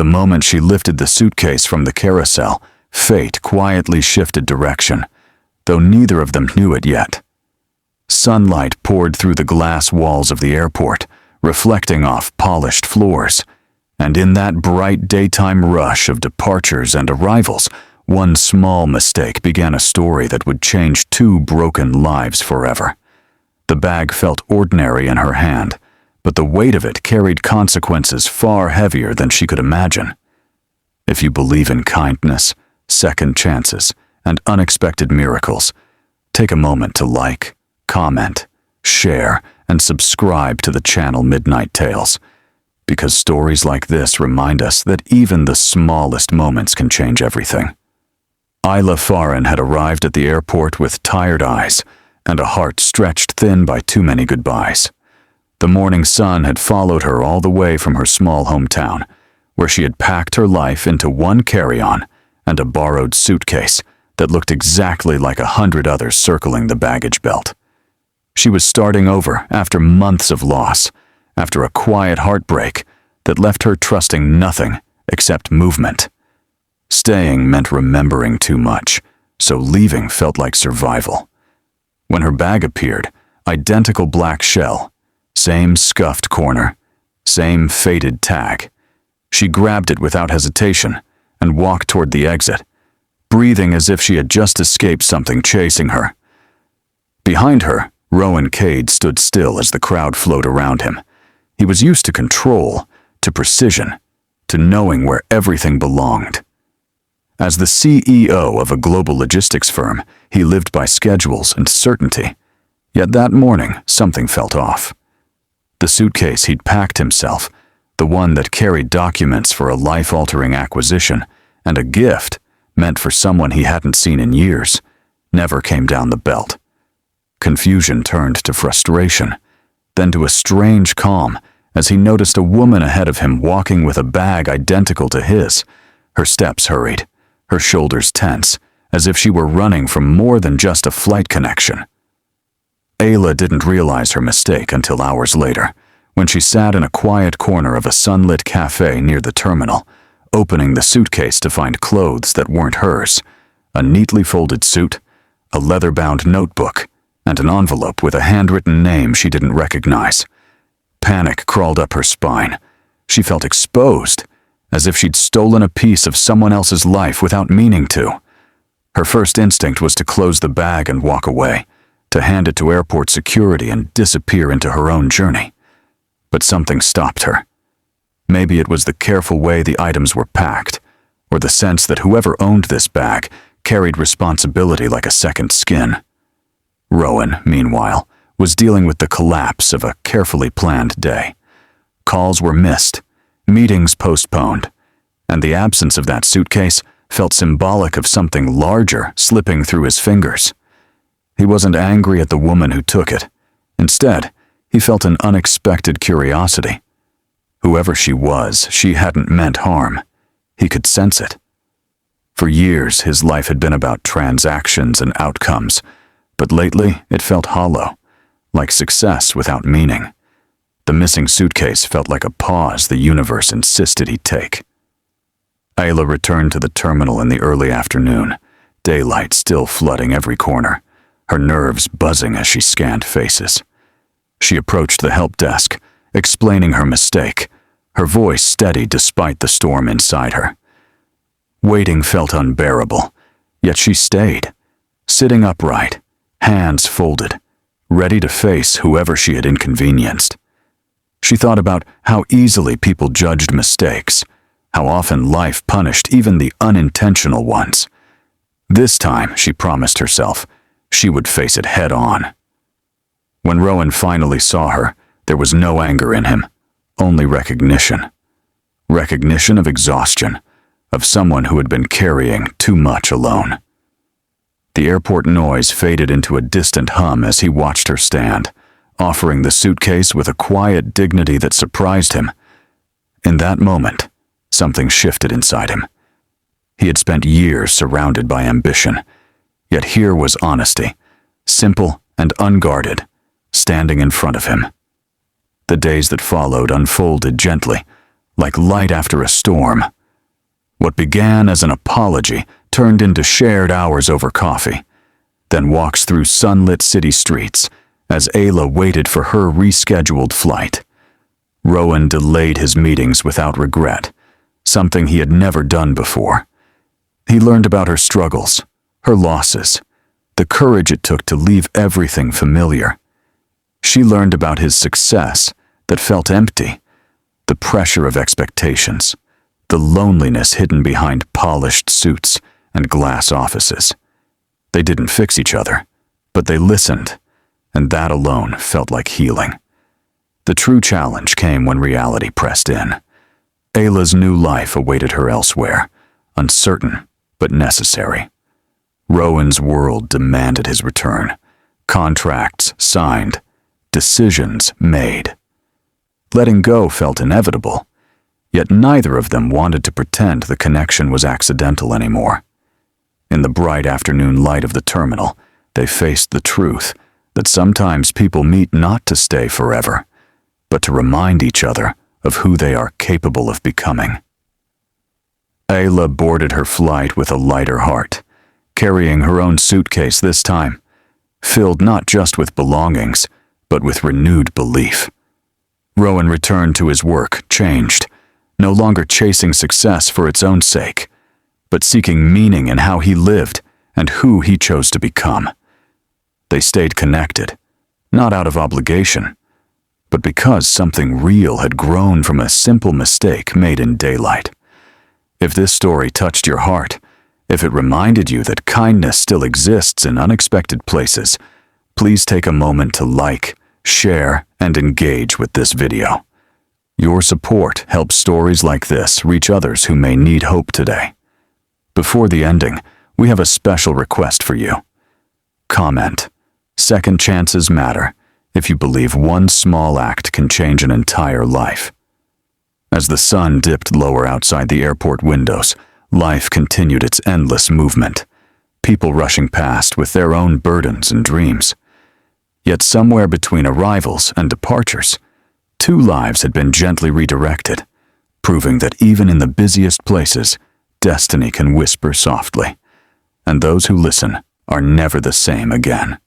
moment she lifted the suitcase from the carousel, fate quietly shifted direction, though neither of them knew it yet. Sunlight poured through the glass walls of the airport, reflecting off polished floors, and in that bright daytime rush of departures and arrivals, one small mistake began a story that would change two broken lives forever. The bag felt ordinary in her hand, but the weight of it carried consequences far heavier than she could imagine. If you believe in kindness, second chances, and unexpected miracles, take a moment to like, comment, share, and subscribe to the channel Midnight Tales, because stories like this remind us that even the smallest moments can change everything. Isla Farin had arrived at the airport with tired eyes and a heart stretched thin by too many goodbyes. The morning sun had followed her all the way from her small hometown, where she had packed her life into one carry-on and a borrowed suitcase that looked exactly like 100 others circling the baggage belt. She was starting over after months of loss, after a quiet heartbreak that left her trusting nothing except movement. Staying meant remembering too much, so leaving felt like survival. When her bag appeared, identical black shell, same scuffed corner, same faded tag, she grabbed it without hesitation and walked toward the exit, breathing as if she had just escaped something chasing her. Behind her, Rowan Cade stood still as the crowd flowed around him. He was used to control, to precision, to knowing where everything belonged. As the CEO of a global logistics firm, he lived by schedules and certainty. Yet that morning, something felt off. The suitcase he'd packed himself, the one that carried documents for a life-altering acquisition and a gift meant for someone he hadn't seen in years, never came down the belt. Confusion turned to frustration, then to a strange calm as he noticed a woman ahead of him walking with a bag identical to his. Her steps hurried, her shoulders tense, as if she were running from more than just a flight connection. Ayla didn't realize her mistake until hours later, when she sat in a quiet corner of a sunlit cafe near the terminal, opening the suitcase to find clothes that weren't hers, a neatly folded suit, a leather-bound notebook, and an envelope with a handwritten name she didn't recognize. Panic crawled up her spine. She felt exposed, as if she'd stolen a piece of someone else's life without meaning to. Her first instinct was to close the bag and walk away, to hand it to airport security and disappear into her own journey. But something stopped her. Maybe it was the careful way the items were packed, or the sense that whoever owned this bag carried responsibility like a second skin. Rowan, meanwhile, was dealing with the collapse of a carefully planned day. Calls were missed, meetings postponed, and the absence of that suitcase felt symbolic of something larger slipping through his fingers. He wasn't angry at the woman who took it. Instead, he felt an unexpected curiosity. Whoever she was, she hadn't meant harm. He could sense it. For years, his life had been about transactions and outcomes, but lately it felt hollow, like success without meaning. The missing suitcase felt like a pause the universe insisted he take. Ayla returned to the terminal in the early afternoon, daylight still flooding every corner, her nerves buzzing as she scanned faces. She approached the help desk, explaining her mistake, her voice steady despite the storm inside her. Waiting felt unbearable, yet she stayed, sitting upright, hands folded, ready to face whoever she had inconvenienced. She thought about how easily people judged mistakes, how often life punished even the unintentional ones. This time, she promised herself, she would face it head on. When Rowan finally saw her, there was no anger in him, only recognition. Recognition of exhaustion, of someone who had been carrying too much alone. The airport noise faded into a distant hum as he watched her stand, offering the suitcase with a quiet dignity that surprised him. In that moment, something shifted inside him. He had spent years surrounded by ambition, yet here was honesty, simple and unguarded, standing in front of him. The days that followed unfolded gently, like light after a storm, What began as an apology turned into shared hours over coffee, then walks through sunlit city streets as Ayla waited for her rescheduled flight. Rowan delayed his meetings without regret, something he had never done before. He learned about her struggles, her losses, the courage it took to leave everything familiar. She learned about his success that felt empty, the pressure of expectations, the loneliness hidden behind polished suits and glass offices. They didn't fix each other, but they listened, and that alone felt like healing. The true challenge came when reality pressed in. Ayla's new life awaited her elsewhere, uncertain but necessary. Rowan's world demanded his return, contracts signed, decisions made. Letting go felt inevitable, yet neither of them wanted to pretend the connection was accidental anymore. In the bright afternoon light of the terminal, they faced the truth that sometimes people meet not to stay forever, but to remind each other of who they are capable of becoming. Ayla boarded her flight with a lighter heart, carrying her own suitcase this time, filled not just with belongings, but with renewed belief. Rowan returned to his work, changed, no longer chasing success for its own sake, but seeking meaning in how he lived and who he chose to become. They stayed connected, not out of obligation, but because something real had grown from a simple mistake made in daylight. If this story touched your heart, if it reminded you that kindness still exists in unexpected places, please take a moment to like, share, and engage with this video. Your support helps stories like this reach others who may need hope today. Before the ending, we have a special request for you. Comment, "Second chances matter," if you believe one small act can change an entire life. As the sun dipped lower outside the airport windows, life continued its endless movement, people rushing past with their own burdens and dreams. Yet somewhere between arrivals and departures, 2 lives had been gently redirected, proving that even in the busiest places, destiny can whisper softly, and those who listen are never the same again.